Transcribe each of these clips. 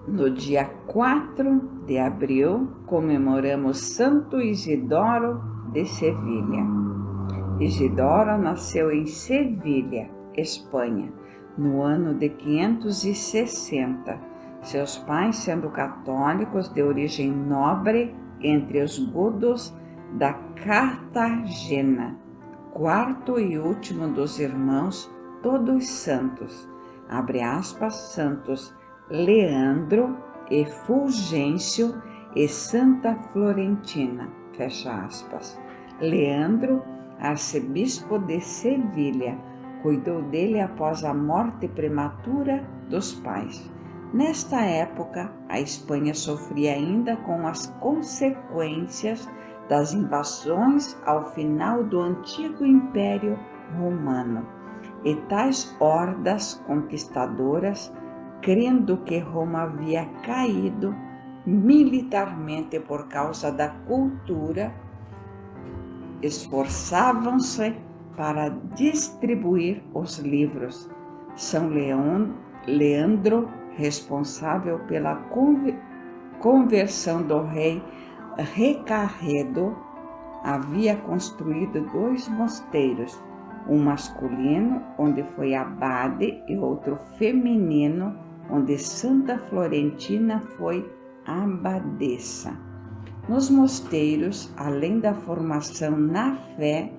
No dia 4 de abril, comemoramos Santo Isidoro de Sevilha. Isidoro nasceu em Sevilha, Espanha, no ano de 560, seus pais sendo católicos de origem nobre entre os godos da Cartagena, quarto e último dos irmãos, todos santos, abre aspas, santos Leandro e Fulgêncio e Santa Florentina, fecha aspas. Leandro, arcebispo de Sevilha, cuidou dele após a morte prematura dos pais. Nesta época, a Espanha sofria ainda com as consequências das invasões ao final do antigo Império Romano, e tais hordas conquistadoras, crendo que Roma havia caído militarmente por causa da cultura, esforçavam-se para distribuir os livros. São Leandro, responsável pela conversão do rei Recarredo, havia construído 2 mosteiros, um masculino, onde foi abade, e outro feminino, onde Santa Florentina foi abadesa. Nos mosteiros, além da formação na fé,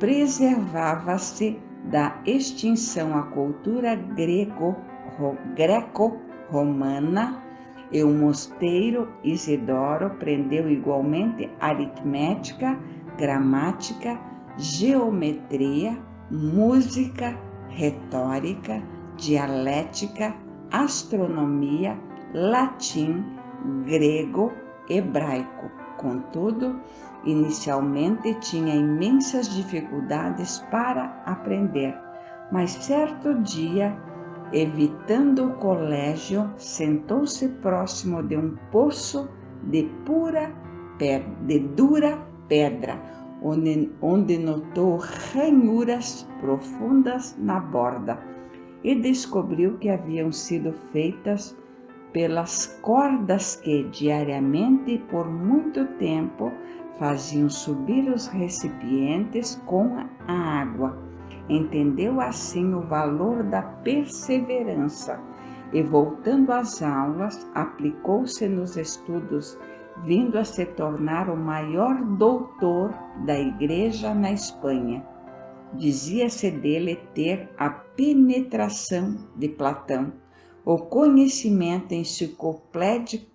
preservava-se da extinção a cultura greco-romana, e o mosteiro Isidoro aprendeu igualmente aritmética, gramática, geometria, música, retórica, dialética, astronomia, latim, grego, hebraico. Contudo, inicialmente tinha imensas dificuldades para aprender, mas certo dia, evitando o colégio, sentou-se próximo de um poço de dura pedra, onde notou ranhuras profundas na borda e descobriu que haviam sido feitas pelas cordas que diariamente e por muito tempo faziam subir os recipientes com a água. Entendeu assim o valor da perseverança e, voltando às aulas, aplicou-se nos estudos, vindo a se tornar o maior doutor da Igreja na Espanha. Dizia-se dele ter a penetração de Platão, o conhecimento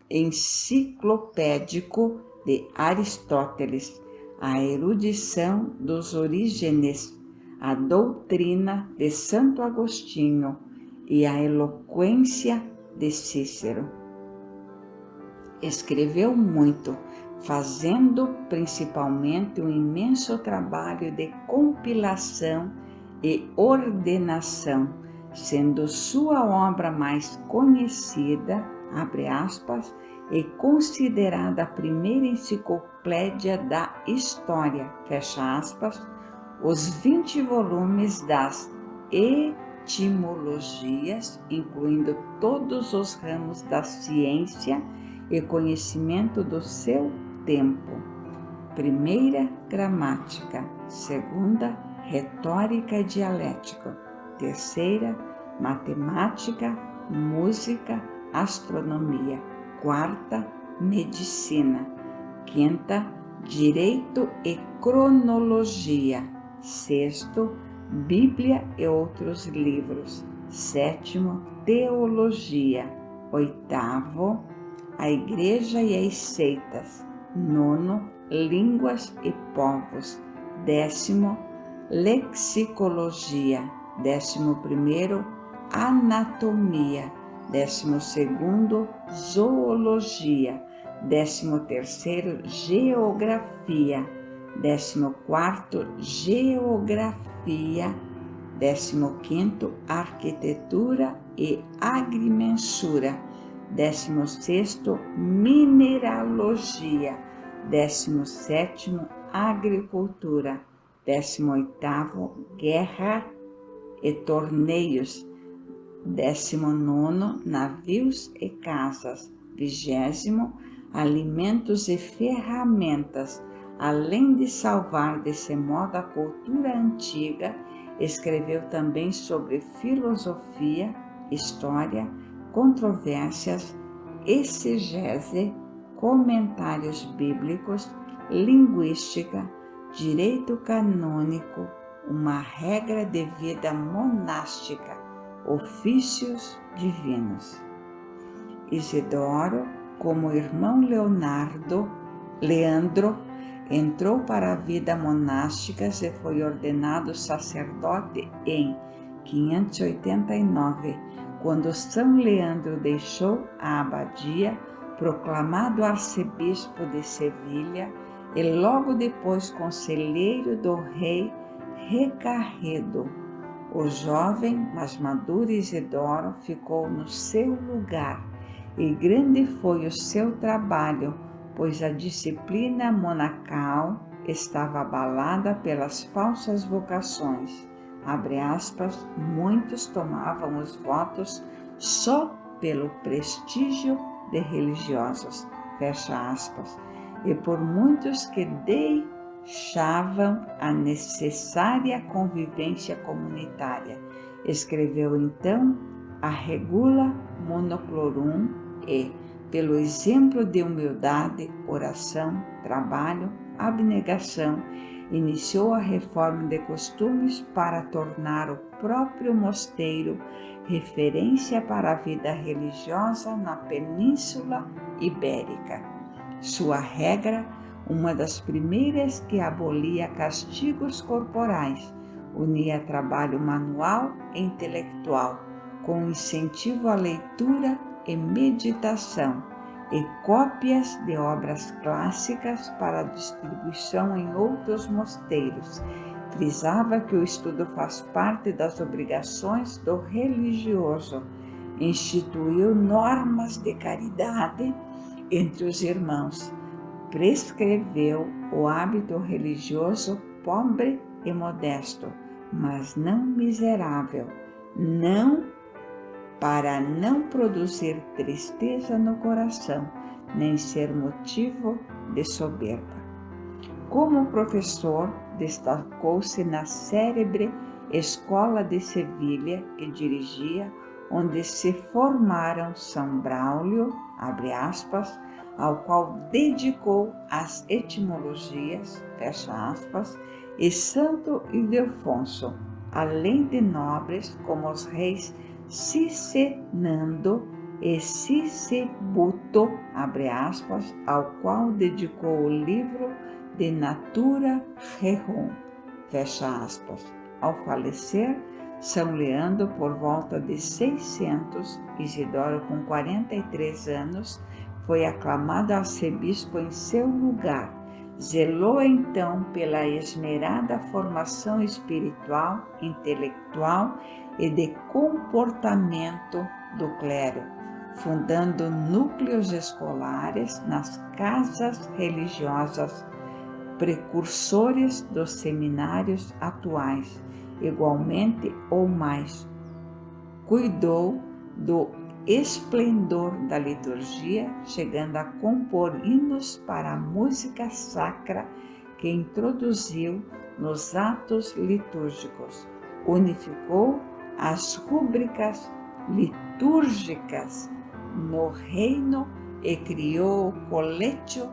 enciclopédico de Aristóteles, a erudição dos Orígenes, a doutrina de Santo Agostinho e a eloquência de Cícero. Escreveu muito, fazendo principalmente um imenso trabalho de compilação e ordenação, sendo sua obra mais conhecida, abre aspas, e considerada a primeira enciclopédia da história, fecha aspas, os 20 volumes das etimologias, incluindo todos os ramos da ciência e conhecimento do seu tempo. Primeira, gramática. Segunda, retórica e dialética. Terceira, matemática, música, astronomia. Quarta, medicina. Quinta, direito e cronologia. Sexto, Bíblia e outros livros. Sétimo, teologia. Oitavo, a Igreja e as seitas. Nono, línguas e povos. Décimo, lexicologia. 11º, anatomia. 12º, zoologia. 13º, geografia. 14º, geografia. 15º, arquitetura e agrimensura. 16º, mineralogia. 17º, agricultura. 18º, guerra e torneios. 19º, navios e casas. 20º, alimentos e ferramentas. Além de salvar desse modo a cultura antiga, escreveu também sobre filosofia, história, controvérsias, exegese, comentários bíblicos, linguística, direito canônico, uma regra de vida monástica, ofícios divinos. Isidoro, como irmão Leandro, entrou para a vida monástica e foi ordenado sacerdote em 589, quando São Leandro deixou a abadia, proclamado arcebispo de Sevilha e logo depois conselheiro do rei Recarredo. O jovem, mas maduro Isidoro ficou no seu lugar, e grande foi o seu trabalho, pois a disciplina monacal estava abalada pelas falsas vocações. Abre aspas, muitos tomavam os votos só pelo prestígio de religiosos, fecha aspas, e por muitos que deixavam a necessária convivência comunitária. Escreveu então a Regula Monoclorum e, pelo exemplo de humildade, oração, trabalho, abnegação, iniciou a reforma de costumes para tornar o próprio mosteiro referência para a vida religiosa na Península Ibérica. Sua regra, uma das primeiras que abolia castigos corporais, unia trabalho manual e intelectual, com incentivo à leitura e meditação, e cópias de obras clássicas para distribuição em outros mosteiros. Frisava que o estudo faz parte das obrigações do religioso. Instituiu normas de caridade entre os irmãos. Prescreveu o hábito religioso pobre e modesto, mas não miserável, para não produzir tristeza no coração, nem ser motivo de soberba. Como professor, destacou-se na célebre Escola de Sevilha que dirigia, onde se formaram São Braulio, abre aspas, ao qual dedicou as etimologias, fecha aspas, e Santo Ildefonso, além de nobres como os reis Cicenando e Sisebuto, abre aspas, ao qual dedicou o livro de Natura Rerum, fecha aspas. Ao falecer, São Leandro, por volta de 600, Isidoro, com 43 anos, foi aclamado arcebispo em seu lugar. Zelou então pela esmerada formação espiritual, intelectual e de comportamento do clero, fundando núcleos escolares nas casas religiosas, precursores dos seminários atuais, igualmente ou mais. Cuidou do esplendor da liturgia, chegando a compor hinos para a música sacra que introduziu nos atos litúrgicos. Unificou as rúbricas litúrgicas no reino e criou o Collectio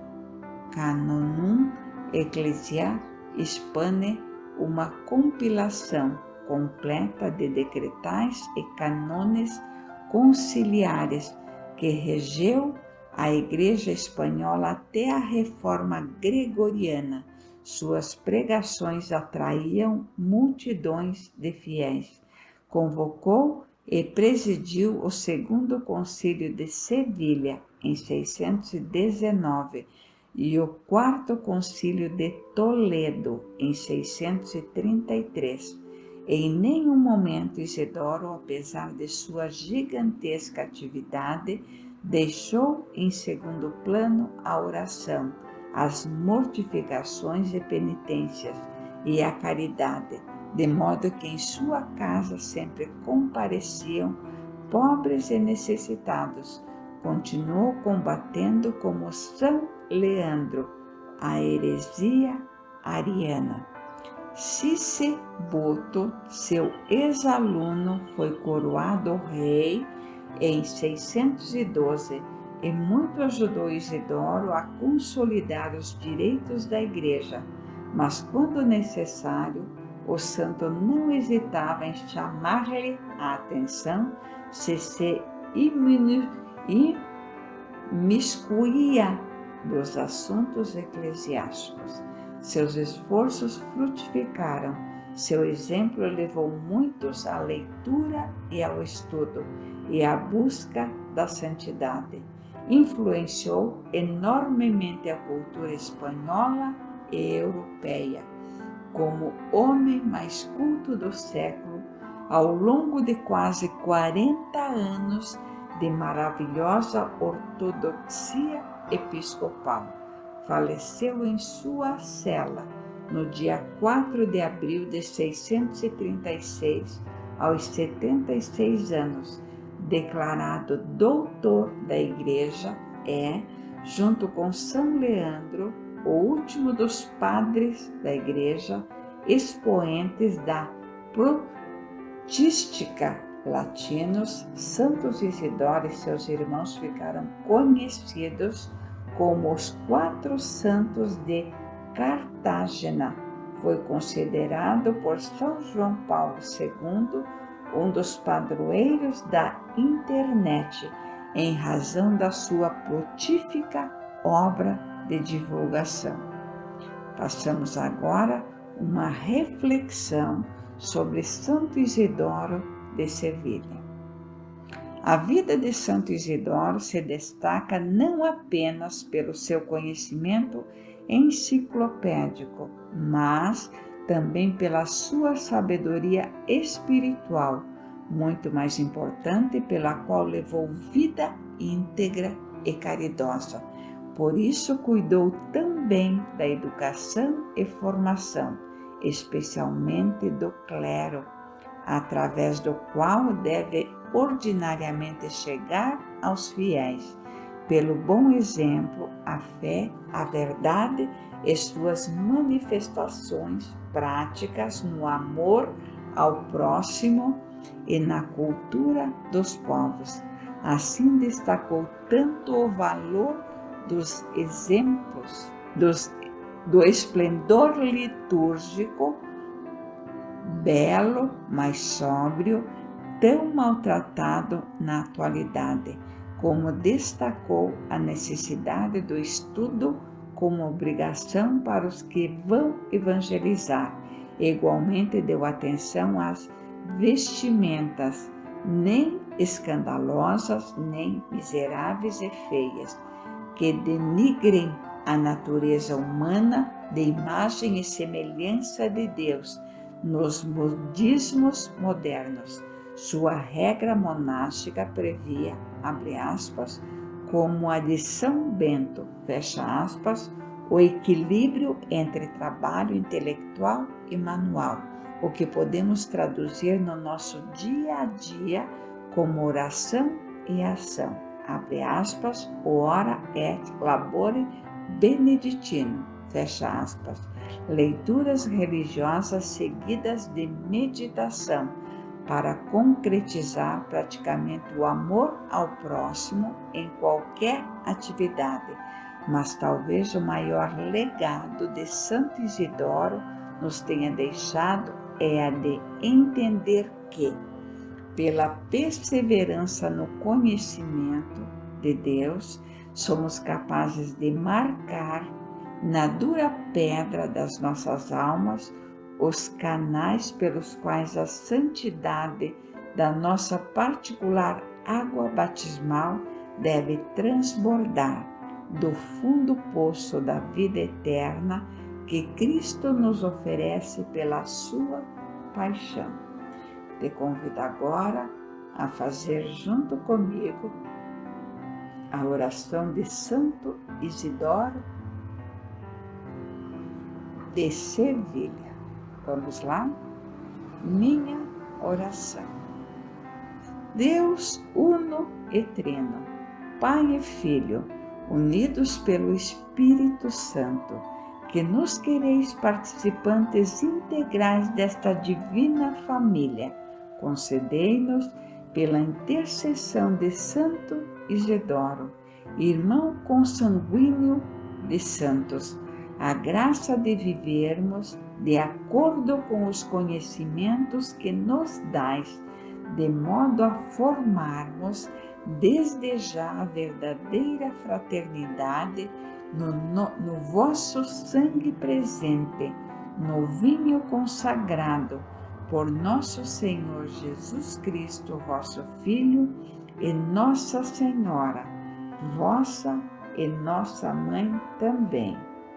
Canonum Ecclesiae Hispanae, uma compilação completa de decretais e cânones conciliares que regeu a Igreja Espanhola até a Reforma Gregoriana. Suas pregações atraíam multidões de fiéis. Convocou e presidiu o Segundo Concílio de Sevilha, em 619, e o Quarto Concílio de Toledo, em 633. Em nenhum momento Isidoro, apesar de sua gigantesca atividade, deixou em segundo plano a oração, as mortificações e penitências e a caridade, de modo que em sua casa sempre compareciam pobres e necessitados. Continuou combatendo como São Leandro a heresia ariana. Sisebuto, seu ex-aluno, foi coroado rei em 612 e muito ajudou Isidoro a consolidar os direitos da Igreja, mas quando necessário, o santo não hesitava em chamar-lhe a atenção se imiscuía dos assuntos eclesiásticos. Seus esforços frutificaram. Seu exemplo levou muitos à leitura e ao estudo e à busca da santidade. Influenciou enormemente a cultura espanhola e europeia. Como homem mais culto do século, ao longo de quase 40 anos de maravilhosa ortodoxia episcopal, faleceu em sua cela no dia 4 de abril de 636, aos 76 anos, declarado doutor da Igreja, junto com São Leandro, o último dos padres da Igreja, expoentes da patrística latinos. Santos Isidoro e seus irmãos ficaram conhecidos como os 4 santos de Cartagena. Foi considerado por São João Paulo II um dos padroeiros da internet, em razão da sua frutífica obra de divulgação. Passamos agora uma reflexão sobre Santo Isidoro de Sevilha. A vida de Santo Isidoro se destaca não apenas pelo seu conhecimento enciclopédico, mas também pela sua sabedoria espiritual, muito mais importante, pela qual levou vida íntegra e caridosa. Por isso cuidou também da educação e formação, especialmente do clero, através do qual deve ordinariamente chegar aos fiéis, pelo bom exemplo, a fé, a verdade e suas manifestações práticas no amor ao próximo e na cultura dos povos. Assim destacou tanto o valor dos exemplos, do esplendor litúrgico, belo, mas sóbrio, tão maltratado na atualidade, como destacou a necessidade do estudo como obrigação para os que vão evangelizar. Igualmente deu atenção às vestimentas, nem escandalosas, nem miseráveis e feias, que denigrem a natureza humana de imagem e semelhança de Deus nos modismos modernos. Sua regra monástica previa, abre aspas, como a de São Bento, fecha aspas, o equilíbrio entre trabalho intelectual e manual, o que podemos traduzir no nosso dia a dia como oração e ação, abre aspas, ora et labore beneditino, fecha aspas, leituras religiosas seguidas de meditação, para concretizar praticamente o amor ao próximo em qualquer atividade. Mas talvez o maior legado de Santo Isidoro nos tenha deixado é a de entender que, pela perseverança no conhecimento de Deus, somos capazes de marcar na dura pedra das nossas almas os canais pelos quais a santidade da nossa particular água batismal deve transbordar do fundo poço da vida eterna que Cristo nos oferece pela sua paixão. Te convido agora a fazer junto comigo a oração de Santo Isidoro de Sevilha. Vamos lá? Minha oração. Deus uno e trino, Pai e Filho, unidos pelo Espírito Santo, que nos quereis participantes integrais desta divina família, concedei-nos, pela intercessão de Santo Isidoro, irmão consanguíneo de santos, a graça de vivermos de acordo com os conhecimentos que nos dais, de modo a formarmos desde já a verdadeira fraternidade no vosso sangue presente, no vinho consagrado por nosso Senhor Jesus Cristo, vosso Filho, e Nossa Senhora, vossa e nossa Mãe também.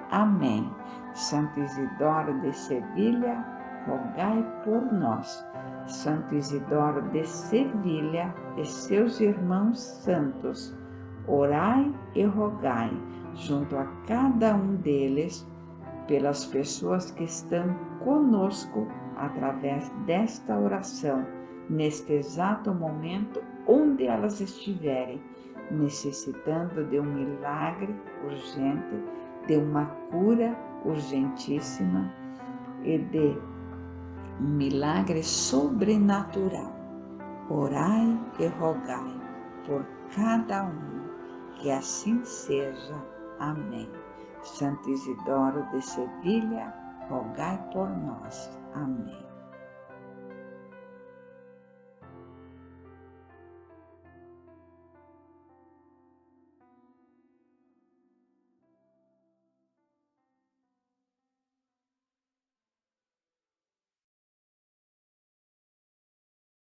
Amém. Santo Isidoro de Sevilha, rogai por nós. Santo Isidoro de Sevilha e seus irmãos santos, orai e rogai junto a cada um deles, pelas pessoas que estão conosco através desta oração, neste exato momento, onde elas estiverem, necessitando de um milagre urgente, de uma cura urgentíssima e de um milagre sobrenatural. Orai e rogai por cada um, que assim seja. Amém. Santo Isidoro de Sevilha, rogai por nós. Amém.